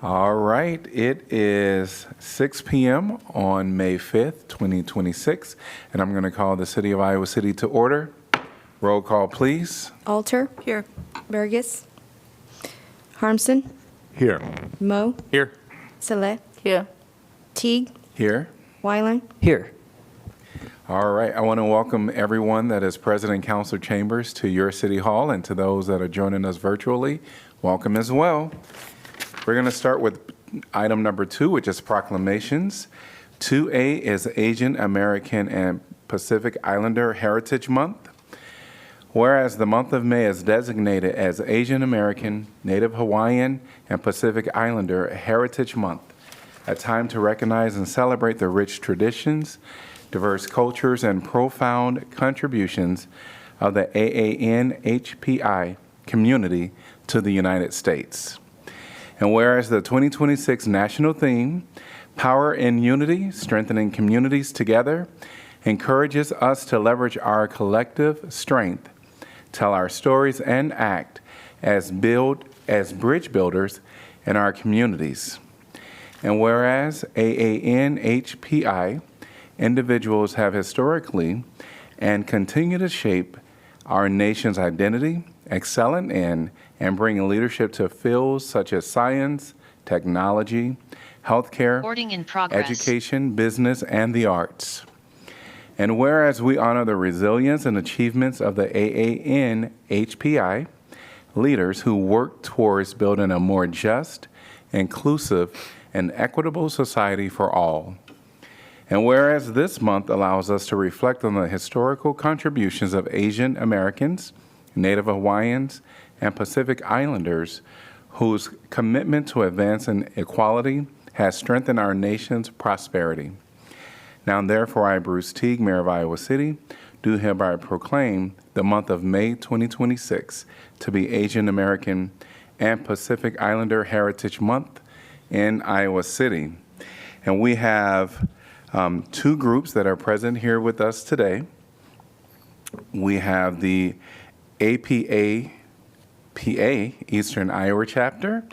All right, it is 6 p.m. on May 5th, 2026, and I'm going to call the City of Iowa City to order. Roll call, please. Alter. Here. Burgess. Harmson. Here. Moe. Here. Saleh. Here. Teague. Here. Weiland. Here. All right, I want to welcome everyone that is present in council chambers to your City Hall, and to those that are joining us virtually, welcome as well. We're going to start with item number 2, which is proclamations. 2A is Asian American and Pacific Islander Heritage Month. Whereas the month of May is designated as Asian American, Native Hawaiian, and Pacific Islander Heritage Month, a time to recognize and celebrate the rich traditions, diverse cultures, and profound contributions of the AANHPI community to the United States. And whereas the 2026 national theme, Power in Unity, Strengthening Communities Together, encourages us to leverage our collective strength, tell our stories, and act as bridge builders in our communities. And whereas AANHPI individuals have historically and continue to shape our nation's identity, excelling in and bringing leadership to fields such as science, technology, healthcare, education, business, and the arts. And whereas we honor the resilience and achievements of the AANHPI leaders who work towards building a more just, inclusive, and equitable society for all. And whereas this month allows us to reflect on the historical contributions of Asian Americans, Native Hawaiians, and Pacific Islanders, whose commitment to advancing equality has strengthened our nation's prosperity. Now, therefore, I, Bruce Teague, Mayor of Iowa City, do hereby proclaim the month of May 2026 to be Asian American and Pacific Islander Heritage Month in Iowa City. And we have 2 groups that are present here with us today. We have the APA Eastern Iowa chapter,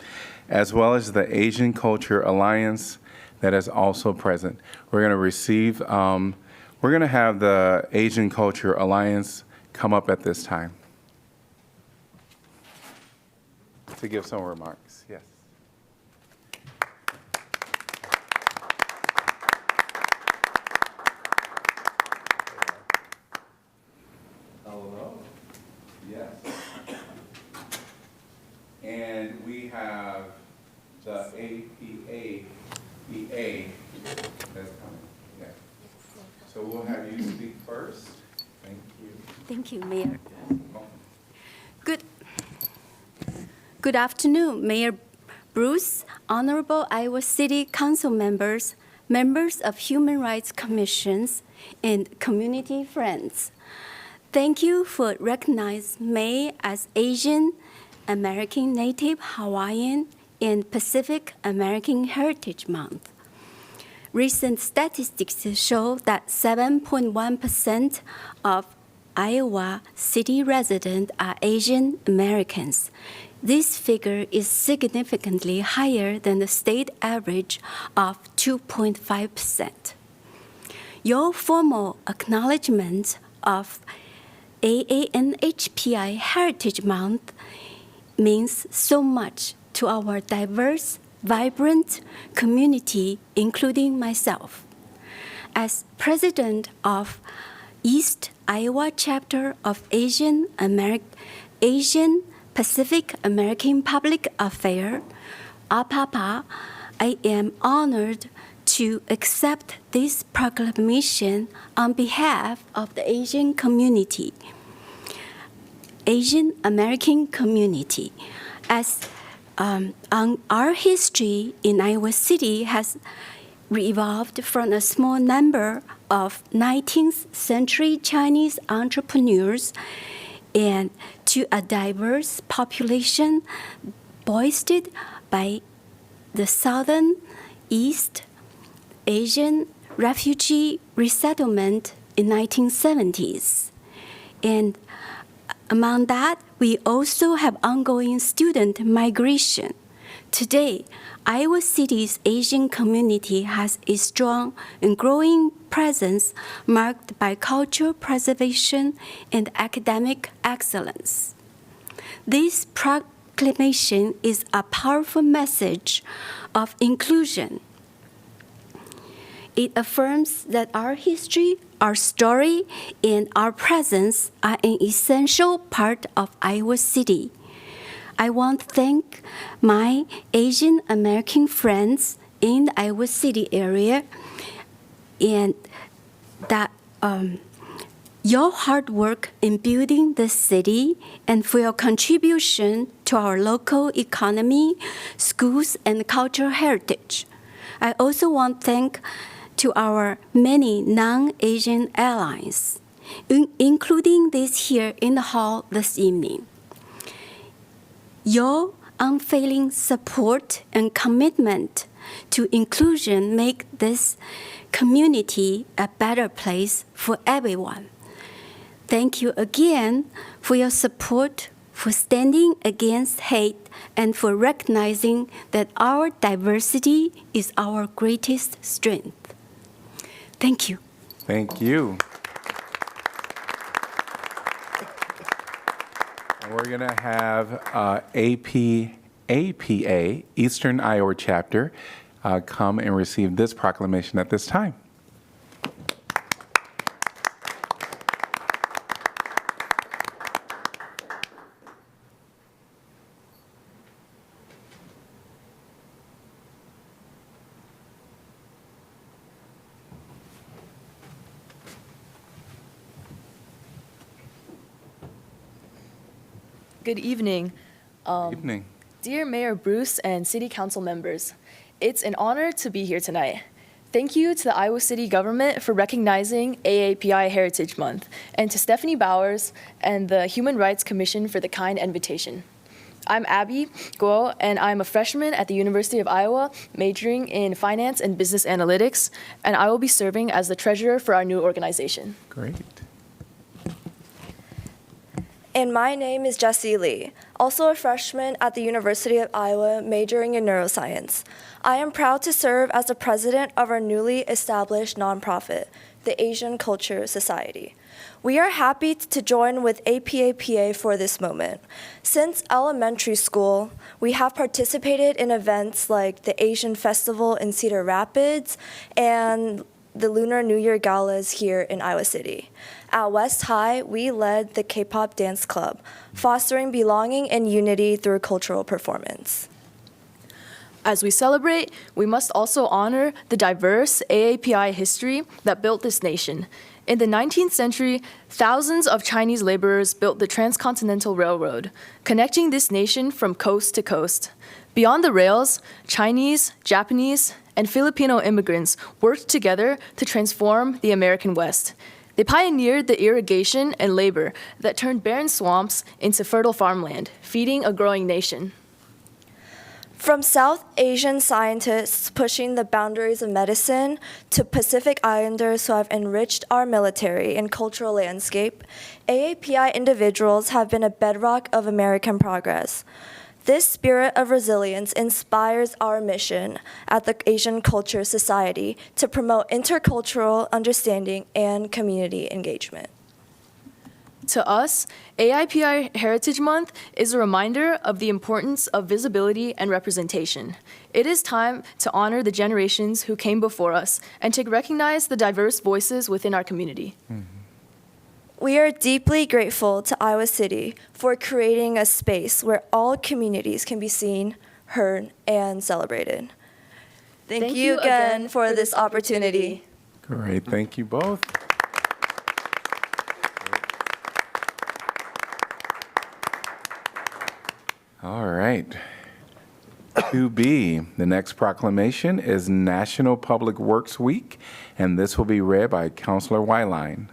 as well as the Asian Culture Alliance that is also present. We're going to have the Asian Culture Alliance come up at this time to give some remarks. Yes. Hello. Yes. And we have the APA that's coming. Yeah. So we'll have you speak first. Thank you. Thank you, Mayor. Good afternoon, Mayor Bruce, Honorable Iowa City Council members, members of Human Rights Commissions, and community friends. Thank you for recognizing May as Asian American, Native Hawaiian, and Pacific American Heritage Month. Recent statistics show that 7.1% of Iowa City residents are Asian Americans. This figure is significantly higher than the state average of 2.5%. Your formal acknowledgement of AANHPI Heritage Month means so much to our diverse, vibrant community, including myself. As president of East Iowa chapter of Asian Pacific American Public Affairs, APAPA, I am honored to accept this proclamation on behalf of the Asian community, Asian American community. As our history in Iowa City has evolved from a small number of 19th century Chinese entrepreneurs and to a diverse population boosted by the Southern East Asian refugee resettlement in 1970s. And among that, we also have ongoing student migration Today, Iowa City's Asian community has a strong and growing presence marked by cultural preservation and academic excellence. This proclamation is a powerful message of inclusion. It affirms that our history, our story, and our presence are an essential part of Iowa City. I want to thank my Asian American friends in the Iowa City area and that your hard work in building this city and for your contribution to our local economy, schools, and cultural heritage. I also want to thank to our many non-Asian allies, including these here in the hall this evening. Your unfailing support and commitment to inclusion make this community a better place for everyone. Thank you again for your support, for standing against hate, and for recognizing that our diversity is our greatest strength. Thank you. Thank you. And we're going to have APA, Eastern Iowa Chapter, come and receive this proclamation at this time. Good evening. Evening. Dear Mayor Bruce and City Council members, it's an honor to be here tonight. Thank you to the Iowa City government for recognizing AAPI Heritage Month, and to Stephanie Bowers and the Human Rights Commission for the kind invitation. I'm Abby Guo, and I'm a freshman at the University of Iowa, majoring in finance and business analytics, and I will be serving as the treasurer for our new organization. Great. And my name is Jessie Lee, also a freshman at the University of Iowa, majoring in neuroscience. I am proud to serve as the president of our newly established nonprofit, the Asian Culture Society. We are happy to join with APAPA for this moment. Since elementary school, we have participated in events like the Asian Festival in Cedar Rapids and the Lunar New Year galas here in Iowa City. At West High, we led the K-pop dance club, fostering belonging and unity through cultural performance. As we celebrate, we must also honor the diverse AAPI history that built this nation. In the 19th century, thousands of Chinese laborers built the Transcontinental Railroad, connecting this nation from coast to coast. Beyond the rails, Chinese, Japanese, and Filipino immigrants worked together to transform the American West. They pioneered the irrigation and labor that turned barren swamps into fertile farmland, feeding a growing nation. From South Asian scientists pushing the boundaries of medicine to Pacific Islanders who have enriched our military and cultural landscape, AAPI individuals have been a bedrock of American progress. This spirit of resilience inspires our mission at the Asian Culture Society to promote intercultural understanding and community engagement. To us, AIPI Heritage Month is a reminder of the importance of visibility and representation. It is time to honor the generations who came before us and to recognize the diverse voices within our community. We are deeply grateful to Iowa City for creating a space where all communities can be seen, heard, and celebrated. Thank you again for this opportunity. Great. Thank you both. All right. 2B, the next proclamation is National Public Works Week, and this will be read by Councilor Wyline.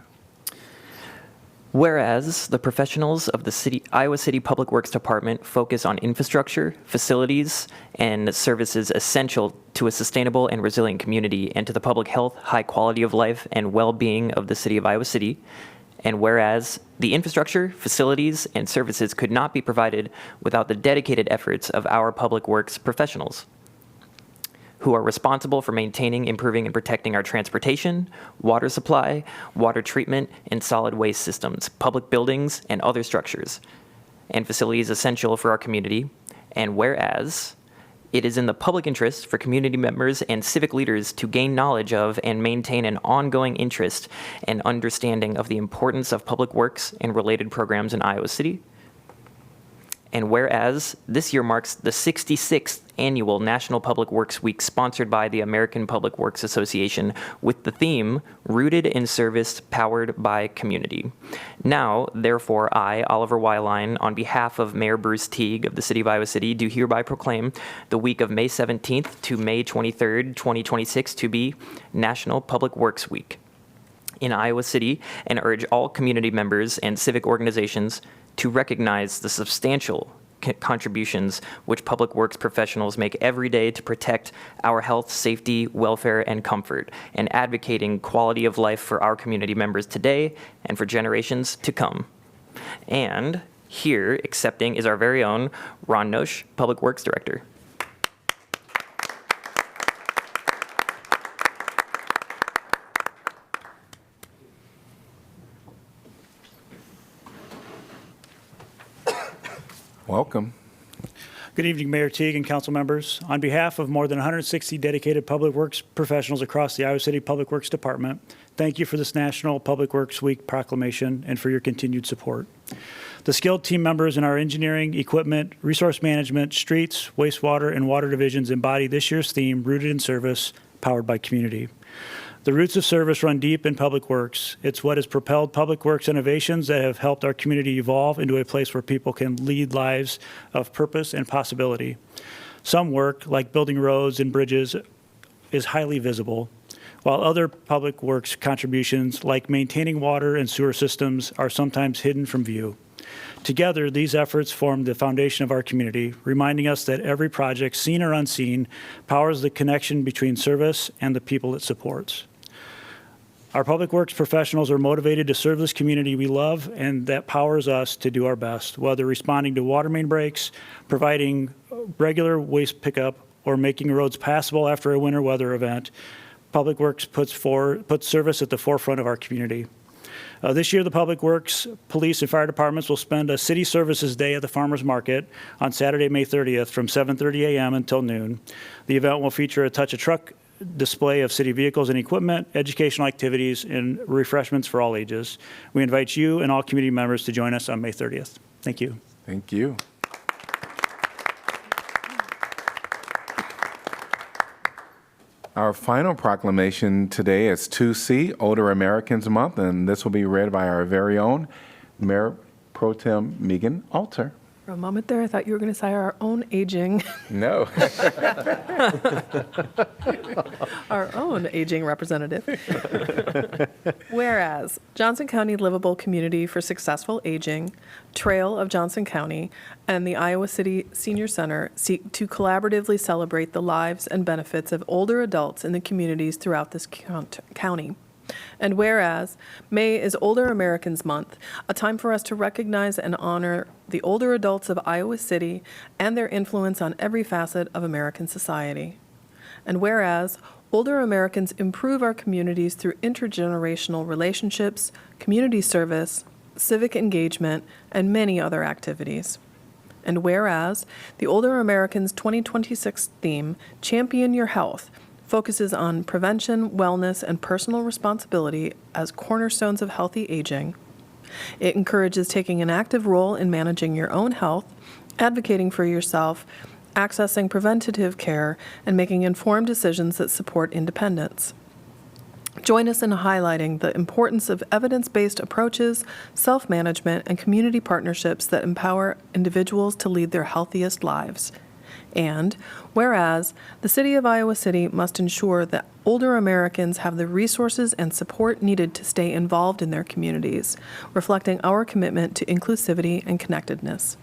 Whereas the professionals of the Iowa City Public Works Department focus on infrastructure, facilities, and services essential to a sustainable and resilient community and to the public health, high quality of life, and well-being of the city of Iowa City. And whereas the infrastructure, facilities, and services could not be provided without the dedicated efforts of our public works professionals, who are responsible for maintaining, improving, and protecting our transportation, water supply, water treatment, and solid waste systems, public buildings, and other structures, and facilities essential for our community. And whereas it is in the public interest for community members and civic leaders to gain knowledge of and maintain an ongoing interest and understanding of the importance of public works and related programs in Iowa City. And whereas this year marks the 66th annual National Public Works Week sponsored by the American Public Works Association with the theme, Rooted in Service, Powered by Community. Now, therefore, I, Oliver Weilein, on behalf of Mayor Bruce Teague of the City of Iowa City, do hereby proclaim the week of May 17th to May 23rd, 2026 to be National Public Works Week in Iowa City, and urge all community members and civic organizations to recognize the substantial contributions which public works professionals make every day to protect our health, safety, welfare, and comfort, and advocating quality of life for our community members today and for generations to come. And here, accepting, is our very own Ron Nosh, Public Works Director. Welcome. Good evening, Mayor Teague and council members. On behalf of more than 160 dedicated public works professionals across the Iowa City Public Works Department, thank you for this National Public Works Week proclamation and for your continued support. The skilled team members in our engineering, equipment, resource management, streets, wastewater, and water divisions embody this year's theme, Rooted in Service, Powered by Community. The roots of service run deep in public works. It's what has propelled public works innovations that have helped our community evolve into a place where people can lead lives of purpose and possibility. Some work, like building roads and bridges, is highly visible, while other public works contributions, like maintaining water and sewer systems, are sometimes hidden from view. Together, these efforts form the foundation of our community, reminding us that every project, seen or unseen, powers the connection between service and the people it supports. Our public works professionals are motivated to serve this community we love, and that powers us to do our best, whether responding to water main breaks, providing regular waste pickup, or making roads passable after a winter weather event. Public Works puts service at the forefront of our community. This year, the Public Works, Police, and Fire Departments will spend a City Services Day at the Farmers Market on Saturday, May 30th from 7:30 a.m. until noon. The event will feature a touch a truck display of city vehicles and equipment, educational activities, and refreshments for all ages. We invite you and all community members to join us on May 30th. Thank you. Thank you. Our final proclamation today is 2C, Older Americans Month, and this will be read by our very own Mayor Pro Tem Megan Alter. For a moment there, I thought you were going to say our own aging, No. our own aging representative. Whereas Johnson County Livable Community for Successful Aging, Trail of Johnson County, and the Iowa City Senior Center seek to collaboratively celebrate the lives and benefits of older adults in the communities throughout this county. And whereas May is Older Americans Month, a time for us to recognize and honor the older adults of Iowa City and their influence on every facet of American society. And whereas older Americans improve our communities through intergenerational relationships, community service, civic engagement, and many other activities. And whereas the Older Americans 2026 theme, Champion Your Health, focuses on prevention, wellness, and personal responsibility as cornerstones of healthy aging. It encourages taking an active role in managing your own health, advocating for yourself, accessing preventative care, and making informed decisions that support independence. Join us in highlighting the importance of evidence-based approaches, self-management, and community partnerships that empower individuals to lead their healthiest lives. And whereas the City of Iowa City must ensure that older Americans have the resources and support needed to stay involved in their communities, reflecting our commitment to inclusivity and connectedness.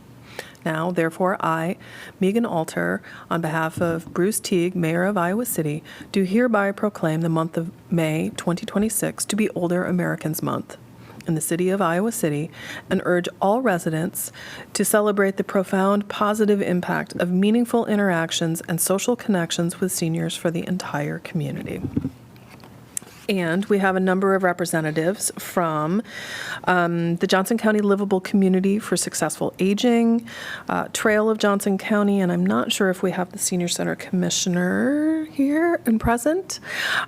Now, therefore, I, Megan Alter, on behalf of Bruce Teague, Mayor of Iowa City, do hereby proclaim the month of May 2026 to be Older Americans Month. in the city of Iowa City and urge all residents to celebrate the profound positive impact of meaningful interactions and social connections with seniors for the entire community. And we have a number of representatives from the Johnson County Livable Community for Successful Aging, Trail of Johnson County, and I'm not sure if we have the Senior Center Commissioner here and present.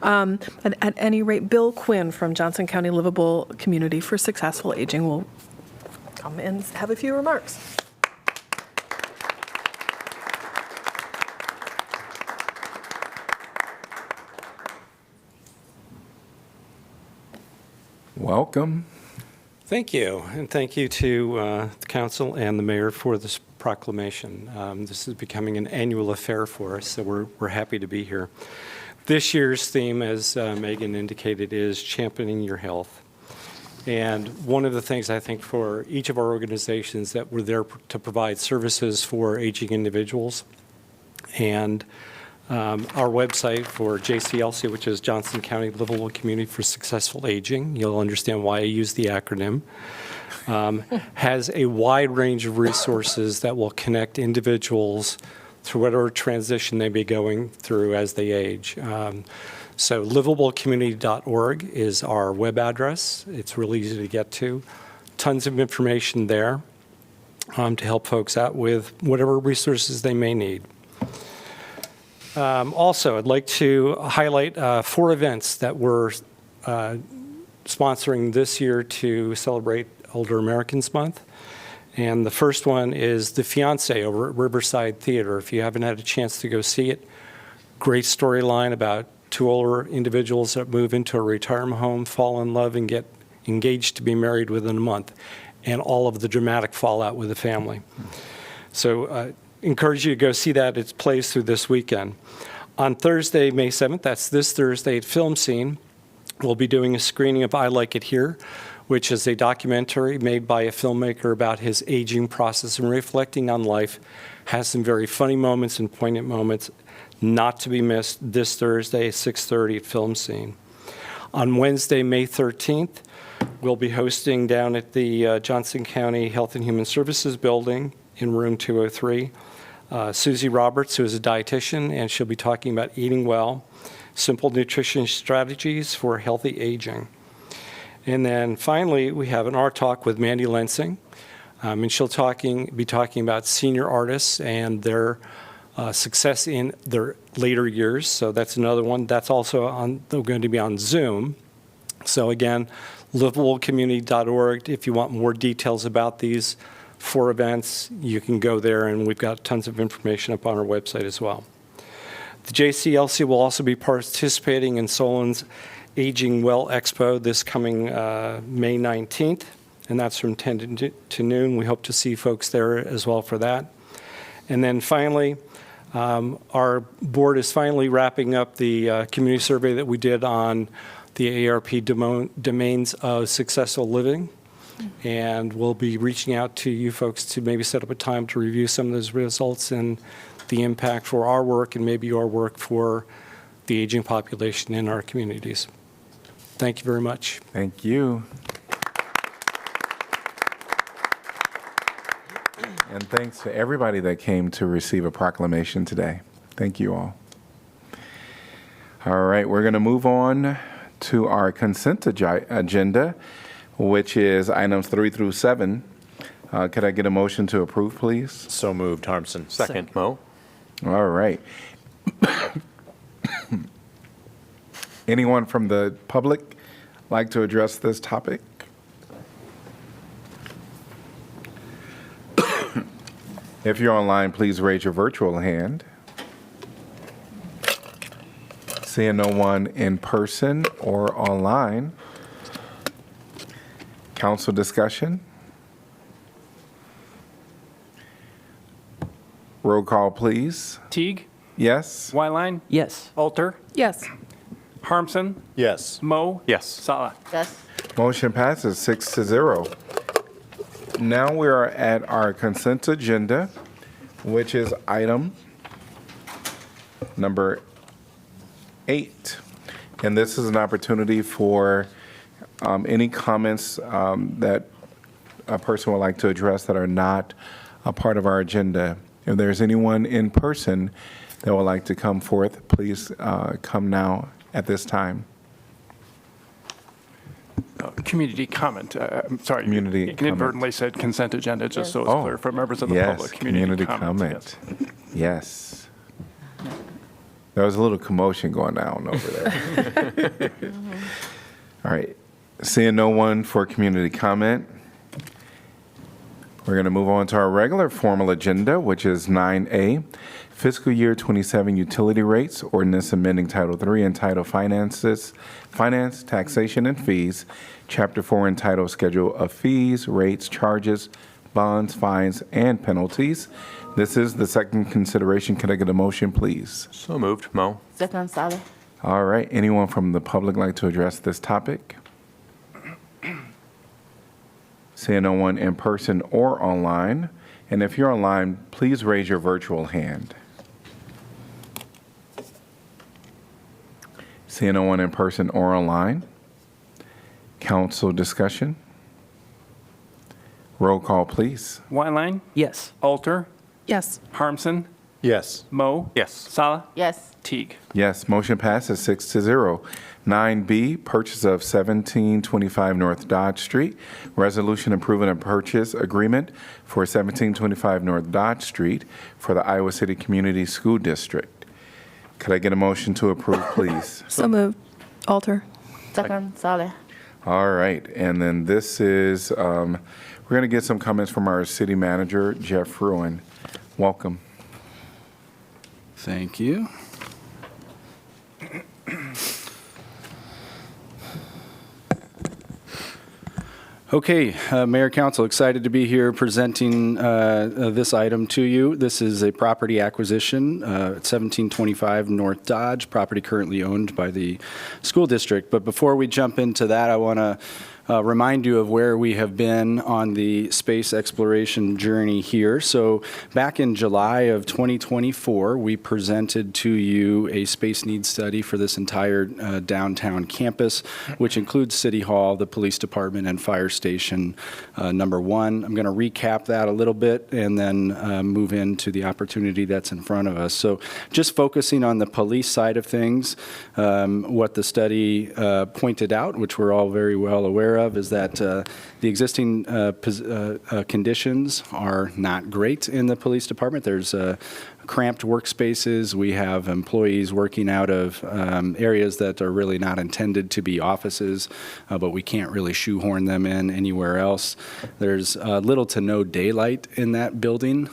At any rate, Bill Quinn from Johnson County Livable Community for Successful Aging will come and have a few remarks. Welcome. Thank you, and thank you to the council and the mayor for this proclamation. This is becoming an annual affair for us, so we're happy to be here. This year's theme, as Megan indicated, is championing your health. And one of the things I think for each of our organizations that we're there to provide services for aging individuals, and our website for JCLC, which is Johnson County Livable Community for Successful Aging, you'll understand why I use the acronym, has a wide range of resources that will connect individuals through whatever transition they may be going through as they age. So livablecommunity.org is our web address. It's really easy to get to. Tons of information there to help folks out with whatever resources they may need. Also, I'd like to highlight 4 events that we're sponsoring this year to celebrate Older Americans Month. And the first one is The Fiancé over at Riverside Theater. If you haven't had a chance to go see it, great storyline about 2 older individuals that move into a retirement home, fall in love, and get engaged to be married within a month, and all of the dramatic fallout with the family. So encourage you to go see that. It plays through this weekend. On Thursday, May 7th, that's this Thursday at Film Scene, we'll be doing a screening of I Like It Here, which is a documentary made by a filmmaker about his aging process and reflecting on life. Has some very funny moments and poignant moments, not to be missed this Thursday, 6:30 at Film Scene. On Wednesday, May 13th, we'll be hosting down at the Johnson County Health and Human Services Building in room 203, Susie Roberts, who is a dietitian, and she'll be talking about eating well, simple nutrition strategies for healthy aging. And then finally, we have an art talk with Mandy Lensing, and she'll be talking about senior artists and their success in their later years. So that's another one. That's also going to be on Zoom. So again, livablecommunity.org. If you want more details about these 4 events, you can go there, and we've got tons of information up on our website as well. The JCLC will also be participating in Solon's Aging Well Expo this coming May 19th, and that's from 10 to noon. We hope to see folks there as well for that. And then finally, our board is finally wrapping up the community survey that we did on the ARP domains of successful living. And we'll be reaching out to you folks to maybe set up a time to review some of those results and the impact for our work and maybe your work for the aging population in our communities. Thank you very much. Thank you. And thanks to everybody that came to receive a proclamation today. Thank you all. All right, we're going to move on to our consent agenda, which is items 3 through 7. Could I get a motion to approve, please? So moved, Harmson. Second, Mo. All right. Anyone from the public like to address this topic? If you're online, please raise your virtual hand. Seeing no one in person or online. Council discussion. Roll call, please. Teague, Yes? Wyline, Yes. Alter, Yes. Harmson, Yes. Mo, Yes. Sala. Motion passes 6-0. Now we are at our consent agenda, which is item number 8. And this is an opportunity for any comments that a person would like to address that are not a part of our agenda? If there's anyone in person that would like to come forth, please come now at this time. Community comment. I'm sorry. Community inadvertently said consent agenda, just so it's clear for members of the yes, public. Community comment. Yes. There was a little commotion going on over there. All right. Seeing no one for community comment, we're going to move on to our regular formal agenda, which is 9A, Fiscal Year 27 Utility Rates, Ordinance amending Title III entitled Finance, Taxation, and Fees, Chapter 4 entitled Schedule of Fees, Rates, Charges, Bonds, Fines, and Penalties. This is the second consideration. Can I get a motion, please? So moved. Mo. Second, Saleh. All right. Anyone from the public like to address this topic? Seeing no one in person or online. And if you're online, please raise your virtual hand. Seeing no one in person or online. Council discussion. Roll call, please. Wineline, Yes. Alter, Yes. Harmson, Yes. Mo, Yes. Sala, Yes. Teague. Yes, motion passes 6-0. 9B, purchase of 1725 North Dodge Street. Resolution approving a purchase agreement for 1725 North Dodge Street for the Iowa City Community School District. Could I get a motion to approve, please? So moved. Alter. Second, Saleh. All right, and then this is, we're going to get some comments from our city manager, Jeff Fruin. Welcome. Thank you. Okay, Mayor Council, excited to be here presenting this item to you. This is a property acquisition at 1725 North Dodge, property currently owned by the school district. But before we jump into that, I want to remind you of where we have been on the space exploration journey here. So back in July of 2024, we presented to you a space needs study for this entire downtown campus, which includes City Hall, the police department, and fire station number 1. I'm going to recap that a little bit and then move into the opportunity that's in front of us. So just focusing on the police side of things, what the study pointed out, which we're all very well aware of, is that the existing conditions are not great in the police department. There's cramped workspaces. We have employees working out of areas that are really not intended to be offices, but we can't really shoehorn them in anywhere else. There's little to no daylight in that building,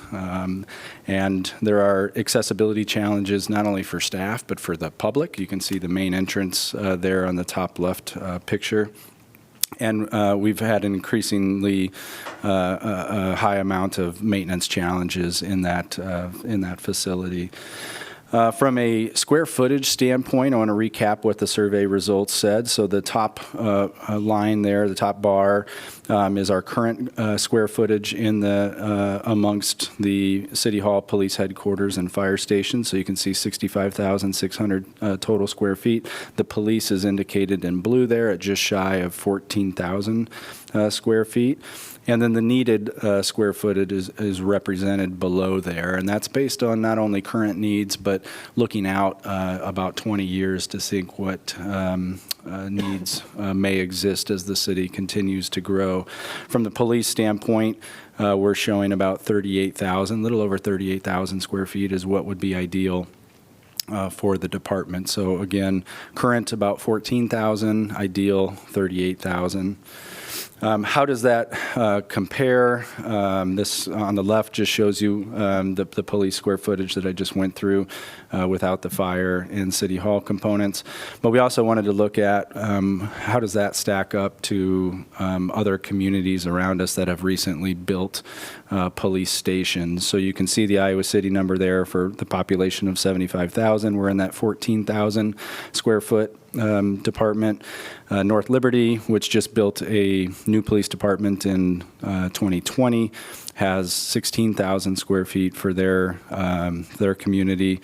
and there are accessibility challenges not only for staff, but for the public. You can see the main entrance there on the top left picture. And we've had an increasingly high amount of maintenance challenges in that facility. From a square footage standpoint, I want to recap what the survey results said. So the top line there, the top bar, is our current square footage in the amongst the City Hall, Police Headquarters, and Fire Station. So you can see 65,600 total square feet. The police is indicated in blue there at just shy of 14,000 square feet. And then the needed square footage is represented below there. And that's based on not only current needs, but looking out about 20 years to see what needs may exist as the city continues to grow. From the police standpoint, we're showing about 38,000, a little over 38,000 square feet is what would be ideal for the department. So again, current about 14,000, ideal 38,000. How does that compare? This on the left just shows you the police square footage that I just went through without the fire and City Hall components. But we also wanted to look at how does that stack up to other communities around us that have recently built police stations. So you can see the Iowa City number there for the population of 75,000. We're in that 14,000 square foot department. North Liberty, which just built a new police department in 2020, has 16,000 square feet for their community.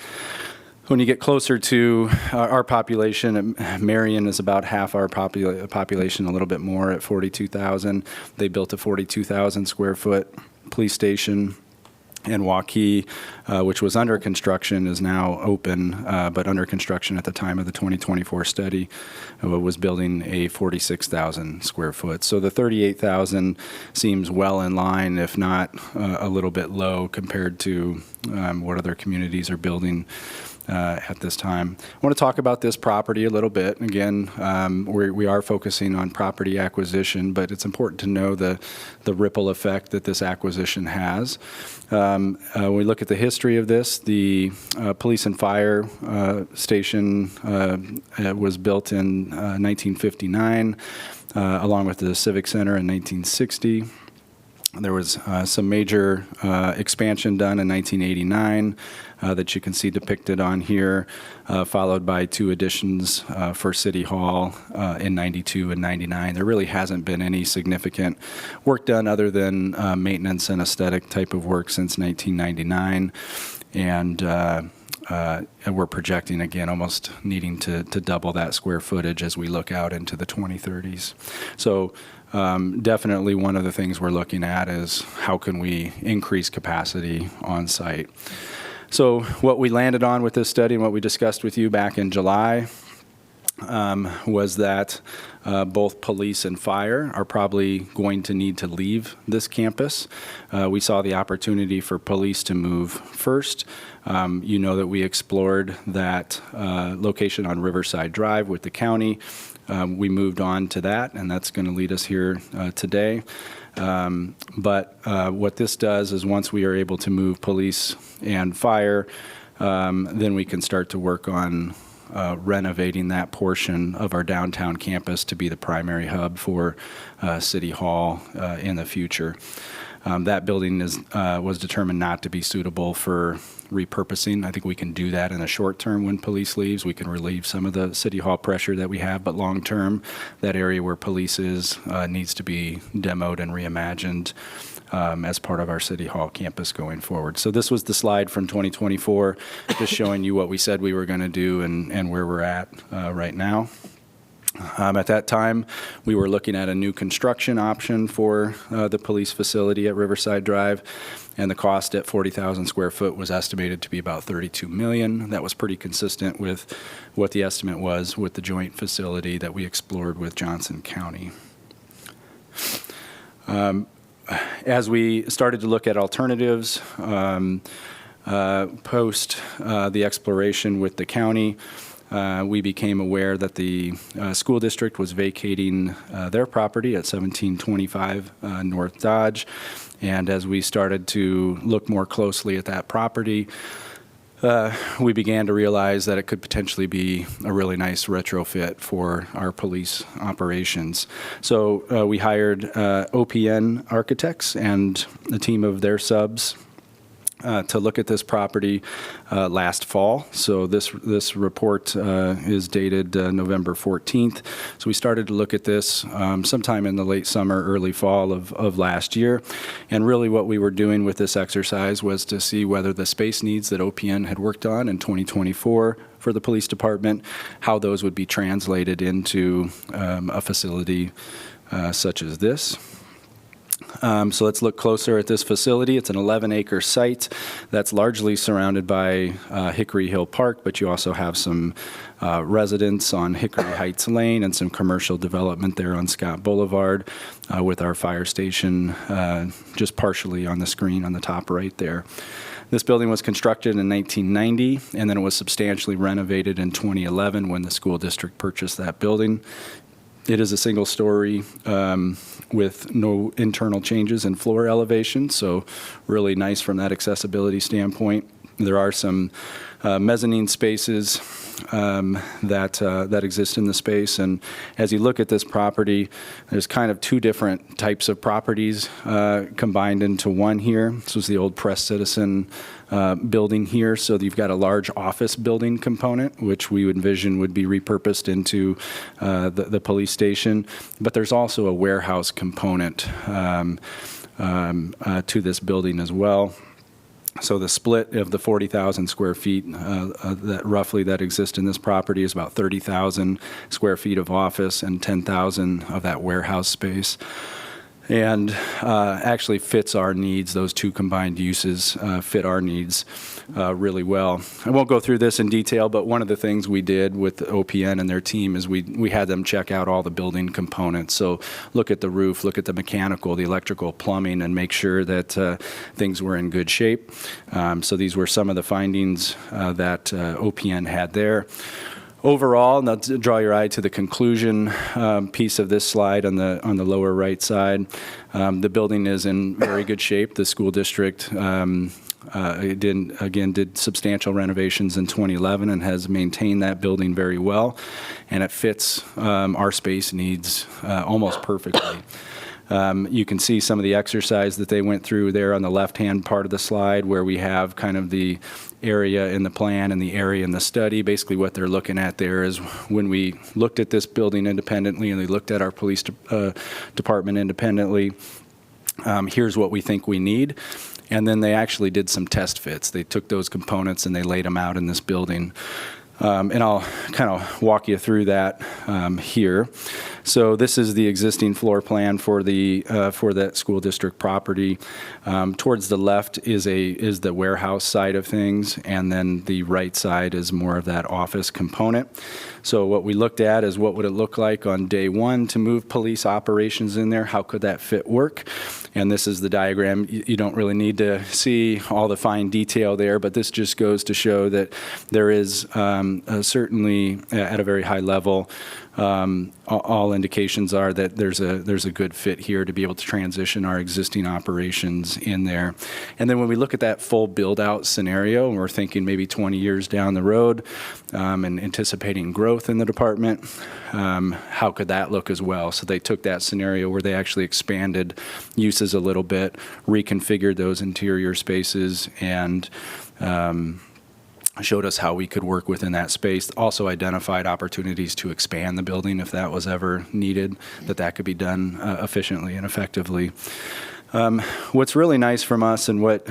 When you get closer to our population, Marion is about half our population, a little bit more at 42,000. They built a 42,000 square foot police station. And Waukee, which was under construction, is now open, but under construction at the time of the 2024 study, was building a 46,000 square foot. So the 38,000 seems well in line, if not a little bit low compared to what other communities are building at this time. I want to talk about this property a little bit. Again, we are focusing on property acquisition, but it's important to know the ripple effect that this acquisition has. When we look at the history of this, the police and fire station was built in 1959, along with the Civic Center in 1960. There was some major expansion done in 1989 that you can see depicted on here, followed by 2 additions for City Hall in 92 and 99. There really hasn't been any significant work done other than maintenance and aesthetic type of work since 1999. And we're projecting, again, almost needing to double that square footage as we look out into the 2030s. So definitely one of the things we're looking at is how can we increase capacity on site. So what we landed on with this study and what we discussed with you back in July was that both police and fire are probably going to need to leave this campus. We saw the opportunity for police to move first. You know that we explored that location on Riverside Drive with the county. We moved on to that, and that's going to lead us here today. But what this does is once we are able to move police and fire, then we can start to work on renovating that portion of our downtown campus to be the primary hub for City Hall in the future. That building was determined not to be suitable for repurposing. I think we can do that in the short term when police leaves. We can relieve some of the City Hall pressure that we have, but long term, that area where police is needs to be demoed and reimagined as part of our City Hall campus going forward. So this was the slide from 2024, just showing you what we said we were going to do and where we're at right now. At that time, we were looking at a new construction option for the police facility at Riverside Drive, and the cost at 40,000 square foot was estimated to be about $32 million. That was pretty consistent with what the estimate was with the joint facility that we explored with Johnson County. As we started to look at alternatives post the exploration with the county, we became aware that the school district was vacating their property at 1725 North Dodge. And as we started to look more closely at that property, we began to realize that it could potentially be a really nice retrofit for our police operations. So we hired OPN architects and a team of their subs to look at this property last fall. So this report is dated November 14th. So we started to look at this sometime in the late summer, early fall of last year. And really what we were doing with this exercise was to see whether the space needs that OPN had worked on in 2024 for the police department, how those would be translated into a facility such as this. So let's look closer at this facility. It's an 11-acre site that's largely surrounded by Hickory Hill Park, but you also have some residents on Hickory Heights Lane and some commercial development there on Scott Boulevard with our fire station just partially on the screen on the top right there. This building was constructed in 1990, and then it was substantially renovated in 2011 when the school district purchased that building. It is a single story with no internal changes in floor elevation, so really nice from that accessibility standpoint. There are some mezzanine spaces that exist in the space, and as you look at this property, there's kind of 2 different types of properties combined into one here. This was the old Press Citizen building here, so you've got a large office building component, which we would envision would be repurposed into the police station, but there's also a warehouse component to this building as well. So the split of the 40,000 square feet that exist in this property is about 30,000 square feet of office and 10,000 of that warehouse space. And actually fits our needs. Those two combined uses fit our needs really well. I won't go through this in detail, but one of the things we did with OPN and their team is we had them check out all the building components. So look at the roof, look at the mechanical, the electrical, plumbing, and make sure that things were in good shape. So these were some of the findings that OPN had there. Overall, now to draw your eye to the conclusion piece of this slide on the lower right side, the building is in very good shape. The school district did substantial renovations in 2011 and has maintained that building very well, and it fits our space needs almost perfectly. You can see some of the exercise that they went through there on the left-hand part of the slide, where we have kind of the area in the plan and the area in the study. Basically what they're looking at there is when we looked at this building independently and they looked at our police department independently, here's what we think we need. And then they actually did some test fits. They took those components and they laid them out in this building. And I'll kind of walk you through that here. So this is the existing floor plan for that school district property. Towards the left is the warehouse side of things, and then the right side is more of that office component. So what we looked at is what would it look like on day one to move police operations in there? How could that fit work? And this is the diagram. You don't really need to see all the fine detail there, but this just goes to show that there is certainly at a very high level, all indications are that there's a good fit here to be able to transition our existing operations in there. And then when we look at that full build-out scenario, and we're thinking maybe 20 years down the road and anticipating growth in the department, how could that look as well? So they took that scenario where they actually expanded uses a little bit, reconfigured those interior spaces, and showed us how we could work within that space. Also identified opportunities to expand the building if that was ever needed, that could be done efficiently and effectively. What's really nice from us and what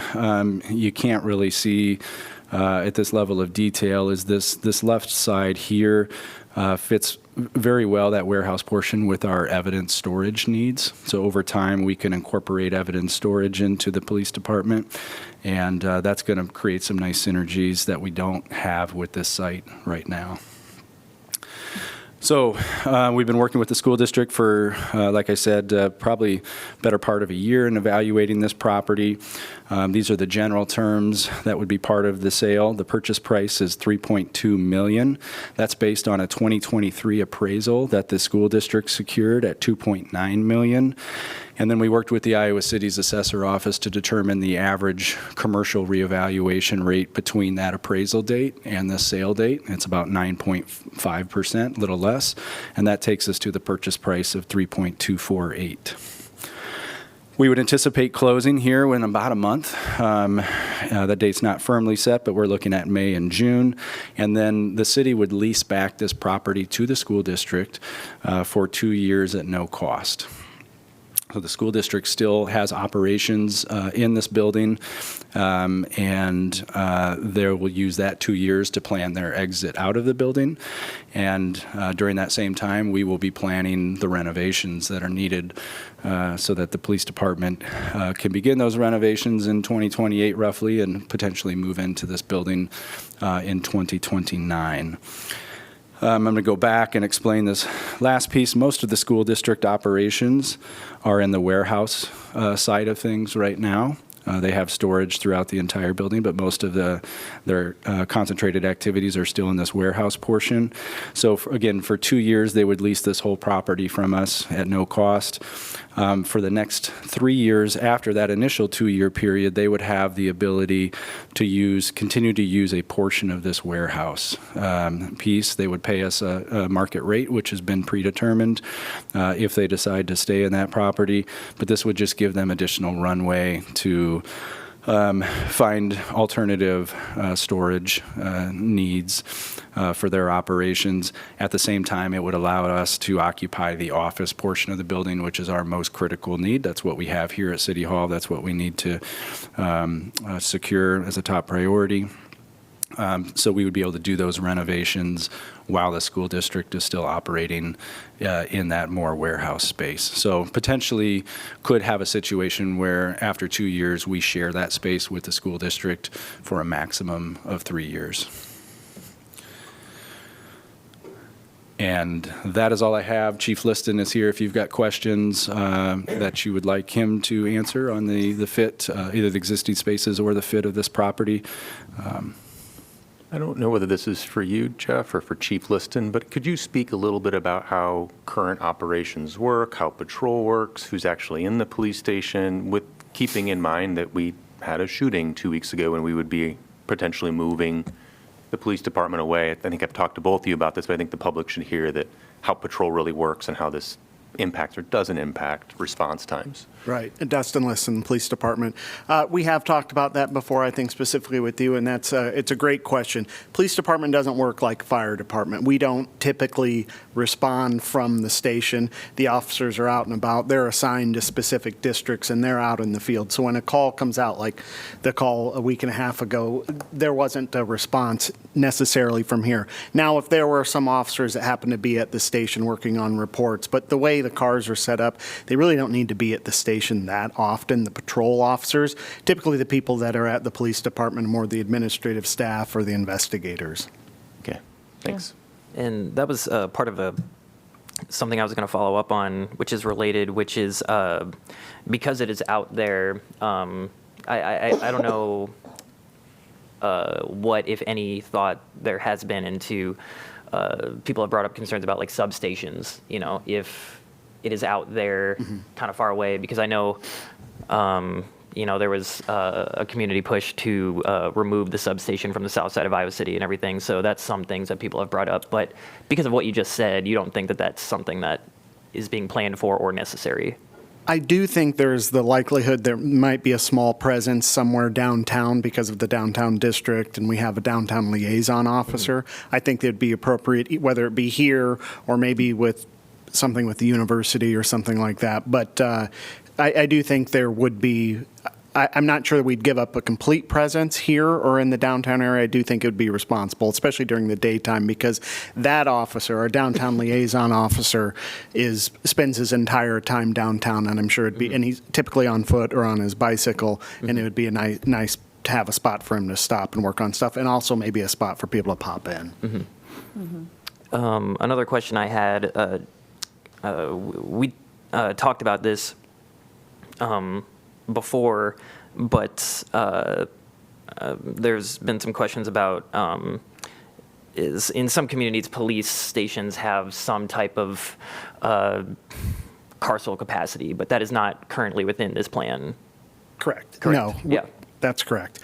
you can't really see at this level of detail is this left side here fits very well, that warehouse portion, with our evidence storage needs. So over time, we can incorporate evidence storage into the police department, and that's going to create some nice synergies that we don't have with this site right now. So we've been working with the school district for, like I said, probably better part of a year in evaluating this property. These are the general terms that would be part of the sale. The purchase price is $3.2 million. That's based on a 2023 appraisal that the school district secured at $2.9 million. And then we worked with the Iowa City's assessor office to determine the average commercial reevaluation rate between that appraisal date and the sale date. It's about 9.5%, a little less, and that takes us to the purchase price of $3.248. We would anticipate closing here in about a month. That date's not firmly set, but we're looking at May and June. And then the city would lease back this property to the school district for 2 years at no cost. So the school district still has operations in this building, and they will use that 2 years to plan their exit out of the building. And during that same time, we will be planning the renovations that are needed so that the police department can begin those renovations in 2028 roughly, and potentially move into this building in 2029. I'm going to go back and explain this last piece. Most of the school district operations are in the warehouse side of things right now. They have storage throughout the entire building, but most of their concentrated activities are still in this warehouse portion. So again, for 2 years, they would lease this whole property from us at no cost. For the next 3 years after that initial 2-year period, they would have the ability to continue to use a portion of this warehouse piece. They would pay us a market rate, which has been predetermined if they decide to stay in that property. But this would just give them additional runway to find alternative storage needs for their operations. At the same time, it would allow us to occupy the office portion of the building, which is our most critical need. That's what we have here at City Hall. That's what we need to secure as a top priority. So we would be able to do those renovations while the school district is still operating in that more warehouse space. So potentially could have a situation where after 2 years, we share that space with the school district for a maximum of 3 years. And that is all I have. Chief Liston is here if you've got questions that you would like him to answer on the fit, either the existing spaces or the fit of this property. I don't know whether this is for you, Jeff, or for Chief Liston, but could you speak a little bit about how current operations work, how patrol works, who's actually in the police station, with keeping in mind that we had a shooting 2 weeks ago and we would be potentially moving the police department away. I think I've talked to both of you about this, but I think the public should hear that how patrol really works and how this impacts or doesn't impact response times. Right. Dustin Liston, Police Department. We have talked about that before, I think specifically with you, and it's a great question. Police Department doesn't work like fire department. We don't typically respond from the station. The officers are out and about. They're assigned to specific districts, and they're out in the field. So when a call comes out, like the call a week and a half ago, there wasn't a response necessarily from here. Now, if there were some officers that happened to be at the station working on reports, but the way the cars are set up, they really don't need to be at the station that often. The patrol officers, typically the people that are at the police department, more the administrative staff or the investigators. Okay, thanks. And that was part of something I was going to follow up on, which is related, which is because it is out there, I don't know what, if any, thought there has been into, people have brought up concerns about like substations, you know, if it is out there kind of far away, because I know, you know, there was a community push to remove the substation from the south side of Iowa City and everything. So that's some things that people have brought up. But because of what you just said, you don't think that that's something that is being planned for or necessary? I do think there's the likelihood there might be a small presence somewhere downtown because of the downtown district, and we have a downtown liaison officer. I think it'd be appropriate, whether it be here or maybe with something with the university or something like that. But I do think there would be, I'm not sure we'd give up a complete presence here or in the downtown area. I do think it would be responsible, especially during the daytime, because that officer, our downtown liaison officer, spends his entire time downtown, and I'm sure it'd be, and he's typically on foot or on his bicycle, and it would be a nice to have a spot for him to stop and work on stuff, and also maybe a spot for people to pop in. Another question I had, we talked about this before, but there's been some questions about is in some communities, police stations have some type of carceral capacity, but that is not currently within this plan. Correct. Correct. No. Yeah. That's correct.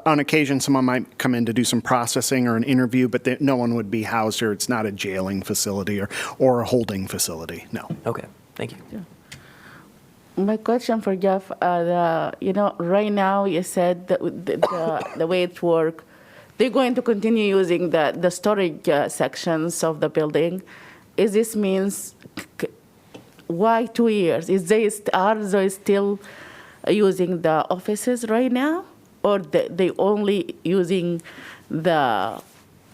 On occasion, someone might come in to do some processing or an interview, but no one would be housed here. It's not a jailing facility or a holding facility. No. Okay. Thank you. My question for Jeff, right now you said that the way it works, they're going to continue using the storage sections of the building. Is this means, why 2 years? Are they still using the offices right now, or they only using the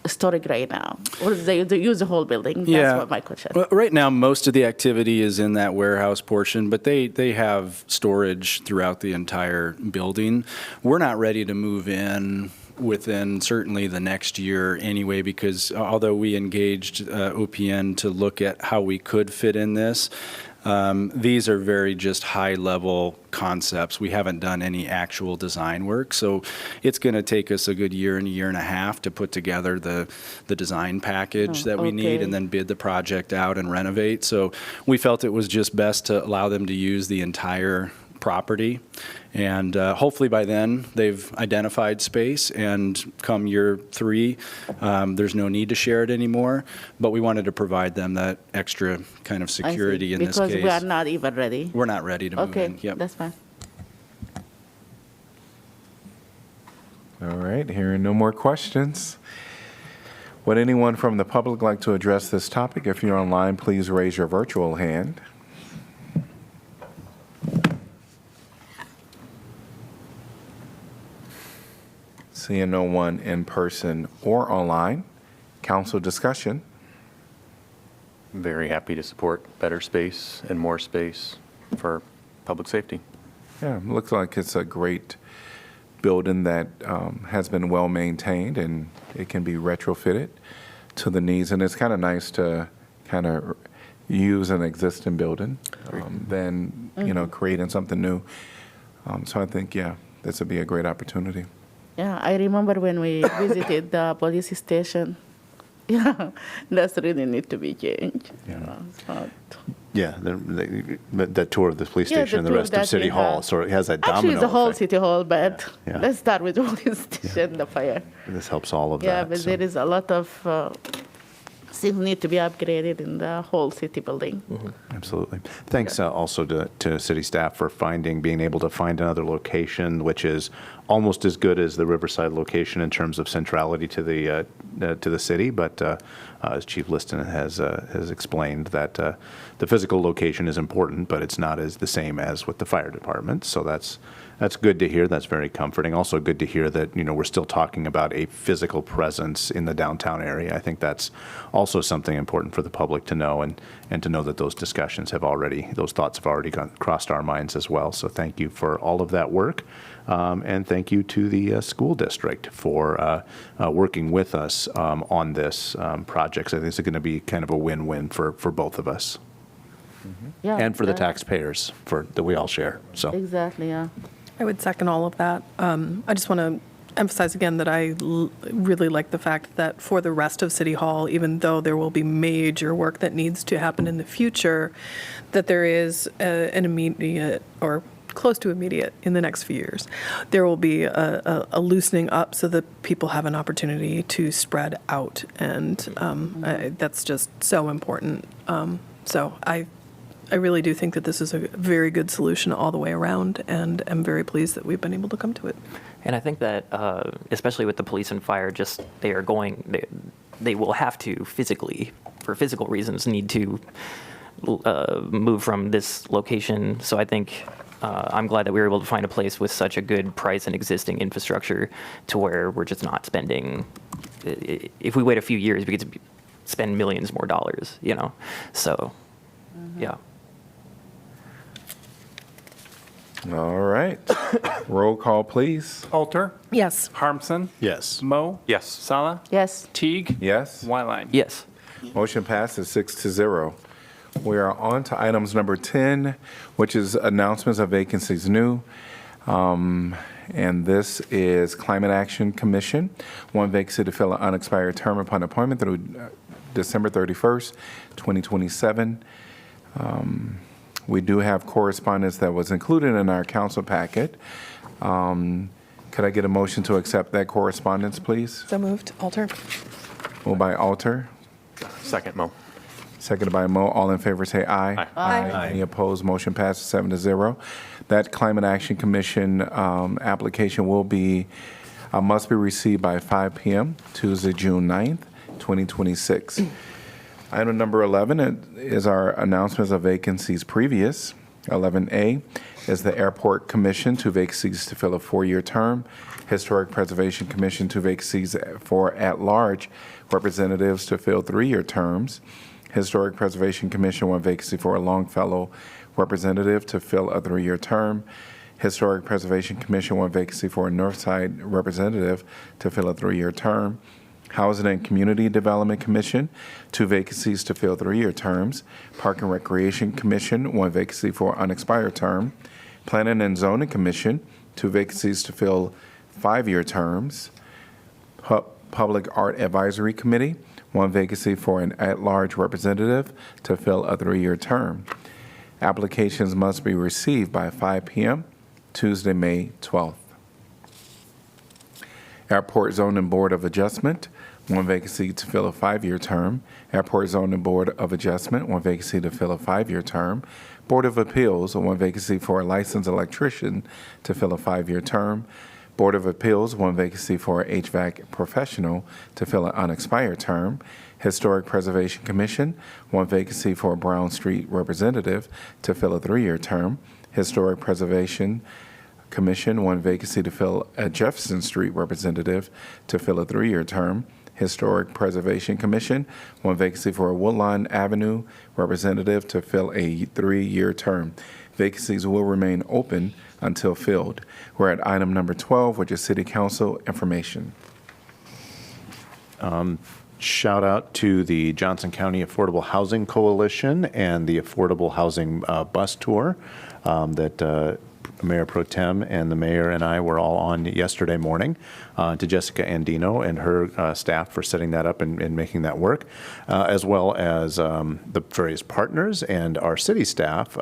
storage right now, or they use the whole building? That's what my question. Well, right now, most of the activity is in that warehouse portion, but they have storage throughout the entire building. We're not ready to move in within certainly the next year anyway, because although we engaged OPN to look at how we could fit in this, these are very just high-level concepts. We haven't done any actual design work, so it's going to take us a good year and a half to put together the design package that we need and then bid the project out and renovate. So we felt it was just best to allow them to use the entire property, and hopefully by then they've identified space, and come year 3 there's no need to share it anymore, but we wanted to provide them that extra kind of security in this case. Because we are not even ready. We're not ready to move in. Okay, that's fine. right, hearing no more questions. Would anyone from the public like to address this topic? If you're online, please raise your virtual hand. Seeing no one in person or online, council discussion. Very happy to support better space and more space for public safety. Yeah, it looks like it's a great building that has been well maintained, and it can be retrofitted to the needs. And it's kind of nice to kind of use an existing building than creating something new. So I think this would be a great opportunity. Yeah, I remember when we visited the police station. Yeah, that's really need to be changed. Yeah, the tour of the police Yeah, station and the tour rest of that City we Hall had. sort of has that Actually, domino the whole effect. city hall, but Yeah. let's start with the police station, the fire. This helps all of Yeah, that. but so. there is a lot of things need to be upgraded in the whole city building. Absolutely. Thanks also to city staff for being able to find another location, which is almost as good as the Riverside location in terms of centrality to the city. But as Chief Liston has explained, that the physical location is important, but it's not as the same as with the fire department. So that's good to hear. That's very comforting. Also good to hear that we're still talking about a physical presence in the downtown area. I think that's also something important for the public to know, and to know that those discussions those thoughts have already crossed our minds as well. So thank you for all of that work, and thank you to the school district for working with us on this project. So I think it's going to be kind of a win-win for both of us, Yeah, and for the yeah, taxpayers that we all share. So. Exactly, yeah. I would second all of that. I just want to emphasize again that I really like the fact that for the rest of City Hall, even though there will be major work that needs to happen in the future, that there is an immediate or close to immediate in the next few years. There will be a loosening up so that people have an opportunity to spread out, and that's just so important. So I really do think that this is a very good solution all the way around, and am very pleased that we've been able to come to it. And I think that, especially with the police and fire, they will have to physically, for physical reasons, need to move from this location. So I think I'm glad that we were able to find a place with such a good price and existing infrastructure to where we're just not spending. If we wait a few years, we could spend millions more dollars, So, yeah. All right. Roll call, please. Alter, Yes. Harmson, Yes. Mo, Yes. Sala, Yes. Teague, Yes. Wyline. Yes. Motion passes 6-0. We are on to items number 10, which is announcements of vacancies new. And this is Climate Action Commission. One vacancy to fill an unexpired term upon appointment through December 31st, 2027. We do have correspondence that was included in our council packet. Could I get a motion to accept that correspondence, please? So moved. Alter. Moved by Alter, Second, Mo. seconded by Mo. All in favor say aye. Aye. Any opposed? Motion passes 7-0. That Climate Action Commission application must be received by 5 p.m. Tuesday, June 9th, 2026. Item number 11 is our announcements of vacancies previous. 11A is the Airport Commission, 2 vacancies to fill a 4-year term. Historic Preservation Commission, 2 vacancies for at-large representatives to fill 3-year terms. Historic Preservation Commission, 1 vacancy for a Longfellow representative to fill a 3-year term. Historic Preservation Commission, 1 vacancy for a Northside representative to fill a 3-year term. Housing and Community Development Commission, 2 vacancies to fill 3-year terms. Park and Recreation Commission, 1 vacancy for unexpired term. Planning and Zoning Commission, 2 vacancies to fill 5-year terms. Public Art Advisory Committee, 1 vacancy for an at-large representative to fill a 3-year term. Applications must be received by 5 p.m. Tuesday, May 12th. Airport Zoning Board of Adjustment, 1 vacancy to fill a 5-year term. Airport Zoning Board of Adjustment, 1 vacancy to fill a 5-year term. Board of Appeals, 1 vacancy for a licensed electrician to fill a 5-year term. Board of Appeals, 1 vacancy for HVAC professional to fill an unexpired term. Historic Preservation Commission, 1 vacancy for Brown Street representative to fill a 3-year term. Historic Preservation Commission, 1 vacancy to fill a Jefferson Street representative to fill a 3-year term. Historic Preservation Commission, 1 vacancy for a Woodlawn Avenue representative to fill a 3-year term. Vacancies will remain open until filled. We're at item number 12, which is City Council information. Shout out to the Johnson County Affordable Housing Coalition and the Affordable Housing Bus Tour that Mayor Pro Tem and the mayor and I were all on yesterday morning, to Jessica Andino and her staff for setting that up and making that work, as well as the various partners and our city staff.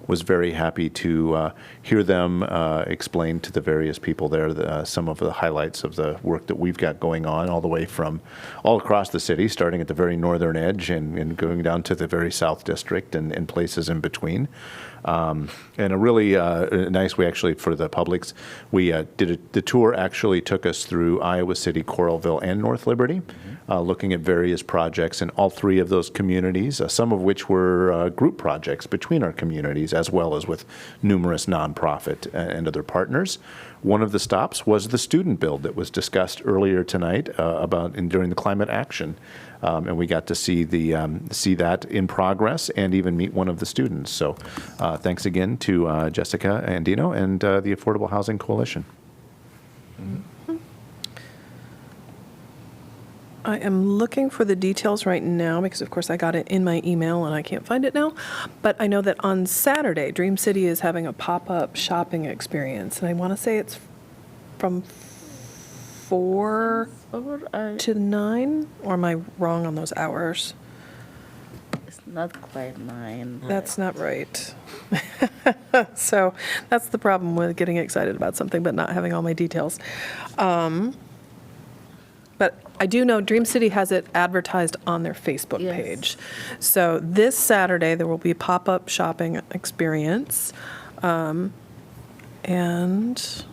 Was very happy to hear them explain to the various people there some of the highlights of the work that we've got going on all the way from all across the city, starting at the very northern edge and going down to the very south district and places in between. And a really nice way, actually, for the publics, we the tour actually took us through Iowa City, Coralville, and North Liberty, looking at various projects in all 3 of those communities, some of which were group projects between our communities, as well as with numerous nonprofit and other partners. One of the stops was the student build that was discussed earlier tonight during the climate action. And we got to see that in progress and even meet one of the students. So thanks again to Jessica Andino and the Affordable Housing Coalition. I am looking for the details right now because, of course, I got it in my email and I can't find it now. But I know that on Saturday, Dream City is having a pop-up shopping experience. And I want to say it's from 4 to 9? Or am I wrong on those hours? It's not quite 9. That's not right. So that's the problem with getting excited about something but not having all my details. But I do know Dream City has it advertised on their Facebook page. So this Saturday, there will be a pop-up shopping experience. And if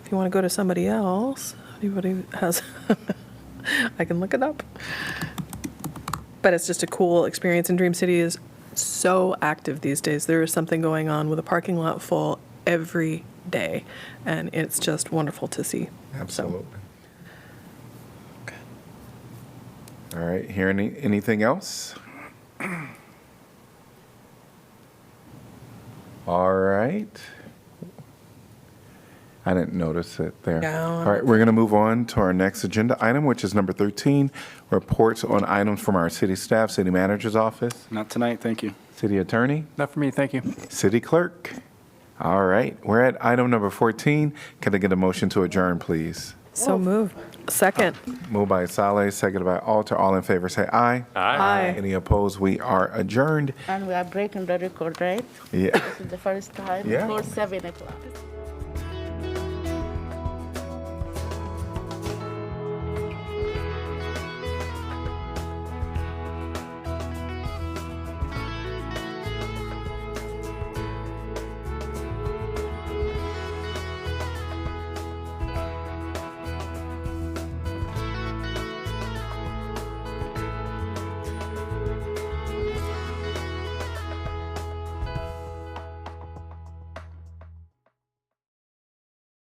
you want to go to somebody else, anybody has, I can look it up. But it's just a cool experience, and Dream City is so active these days. There is something going on with a parking lot full every day, and it's just wonderful to see. Absolutely. All right, hear anything else? All right. I didn't notice it there. No. All right, we're going to move on to our next agenda item, which is number 13, reports on items from our city staff, city manager's office, Not tonight, thank you. city attorney, Not for me, thank you. city clerk. All right, we're at item number 14. Can I get a motion to adjourn, please? So move. Second. Moved by Saleh, seconded by Alter. All in favor, say aye. Aye. Any opposed? We are adjourned. And we are breaking the record, right? Yeah. This is the first time Yeah. before 7 o'clock.